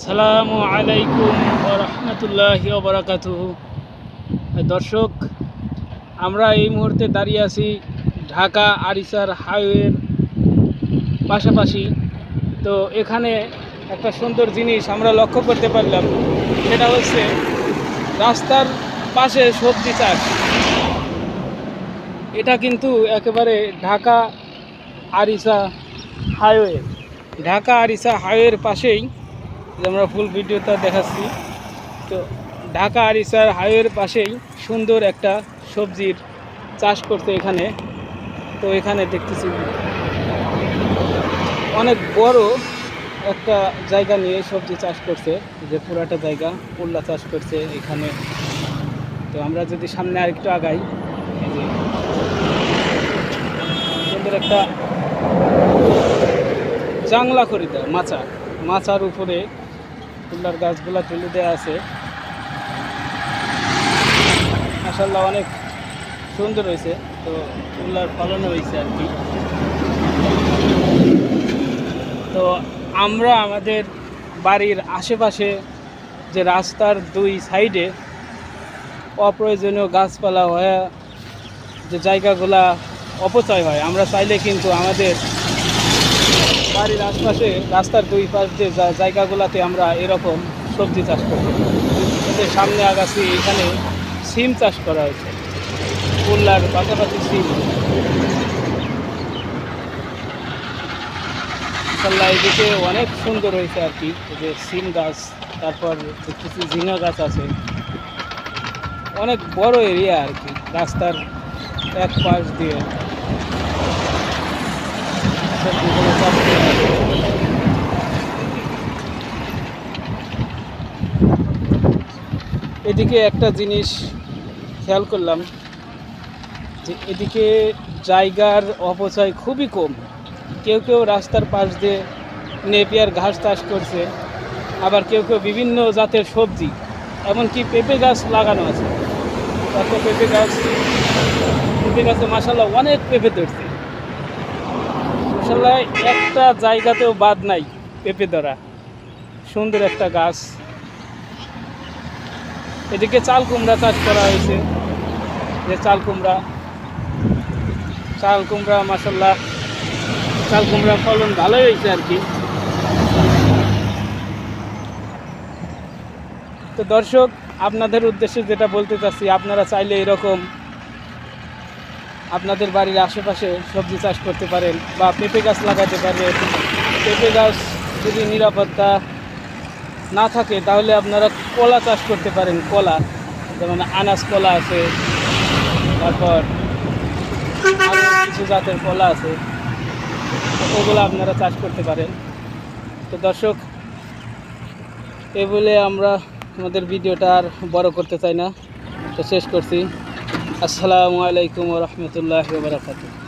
আসসালামু আলাইকুম ওয়া রাহমাতুল্লাহি ওয়া বারাকাতুহু। দর্শক, আমরা এই মুহূর্তে দাঁড়িয়ে আছি ঢাকা আরিচার হাইওয়ের পাশাপাশি। তো এখানে একটা সুন্দর জিনিস আমরা লক্ষ্য করতে পারলাম, সেটা হচ্ছে রাস্তার পাশে সবজি চাষ। এটা কিন্তু একেবারে ঢাকা আরিচা হাইওয়ে। ঢাকা আরিচা হাইওয়ের পাশেই আমরা ফুল ভিডিওটা দেখাচ্ছি। তো ঢাকা আরিচার হাইওয়ের পাশেই সুন্দর একটা সবজির চাষ করতে এখানে। তো এখানে দেখতেছি অনেক বড় একটা জায়গা নিয়ে সবজি চাষ করছে, যে পুরাটা জায়গা উল্লা চাষ করছে এখানে। তো আমরা যদি সামনে আরেকটু আগাই, এই যে সুন্দর একটা জাংলা করে দেয় মাচার উপরে ফুলার গাছগুলা তুলে দেওয়া আছে। মাশাআল্লাহ অনেক সুন্দর হয়েছে। তো ফুলার ফলনও হয়েছে আর কি। তো আমরা আমাদের বাড়ির আশেপাশে যে রাস্তার দুই সাইডে অপ্রয়োজনীয় গাছপালা হয়ে যে জায়গাগুলা অপচয় হয়, আমরা চাইলে কিন্তু আমাদের বাড়ির আশপাশে রাস্তার দুই পাশ যে জায়গাগুলোতে আমরা এরকম সবজি চাষ করি। এদের সামনে আগাছি, এখানে সিম চাষ করা হয়েছে, কুল্লার পাশাপাশি সিম। মাশাআল্লাহ এদিকে অনেক সুন্দর হয়েছে আর কি, যে সিম গাছ, তারপর কিছু ঝিঙা গাছ আছে। অনেক বড় এরিয়া আর কি রাস্তার এক পাশ দিয়ে সবজিগুলো চাষ করা হয়েছে। এদিকে একটা জিনিস খেয়াল করলাম, যে এদিকে জায়গার অপচয় খুবই কম। কেউ রাস্তার পাশ দিয়ে নেপিয়ার ঘাস চাষ করছে, আবার কেউ বিভিন্ন জাতের সবজি, এমনকি পেঁপে গাছ লাগানো আছে। তারপর পেঁপে গাছে মাশাআল্লাহ অনেক পেঁপে ধরছে। মাশাআল্লাহ একটা জায়গাতেও বাদ নাই পেঁপে ধরা, সুন্দর একটা গাছ। এদিকে চাল কুমড়া চাষ করা হয়েছে, যে চাল কুমড়া মাশাআল্লাহ চাল কুমড়া ফলন ভালোই হয়েছে আর কি। তো দর্শক, আপনাদের উদ্দেশ্যে যেটা বলতে চাচ্ছি, আপনারা চাইলে এরকম আপনাদের বাড়ির আশেপাশে সবজি চাষ করতে পারেন বা পেঁপে গাছ লাগাতে পারেন। পেঁপে গাছ যদি নিরাপত্তা না থাকে তাহলে আপনারা কলা চাষ করতে পারেন। কলা, যেমন আনাস কলা আছে, তারপর কিছু জাতের কলা আছে, ওগুলো আপনারা চাষ করতে পারেন। তো দর্শক, এ বলে আমরা আমাদের ভিডিওটা আর বড় করতে চাই না, তো শেষ করছি। আসসালামু আলাইকুম ওয়া রাহমাতুল্লাহি ওয়া বারাকাতুহু।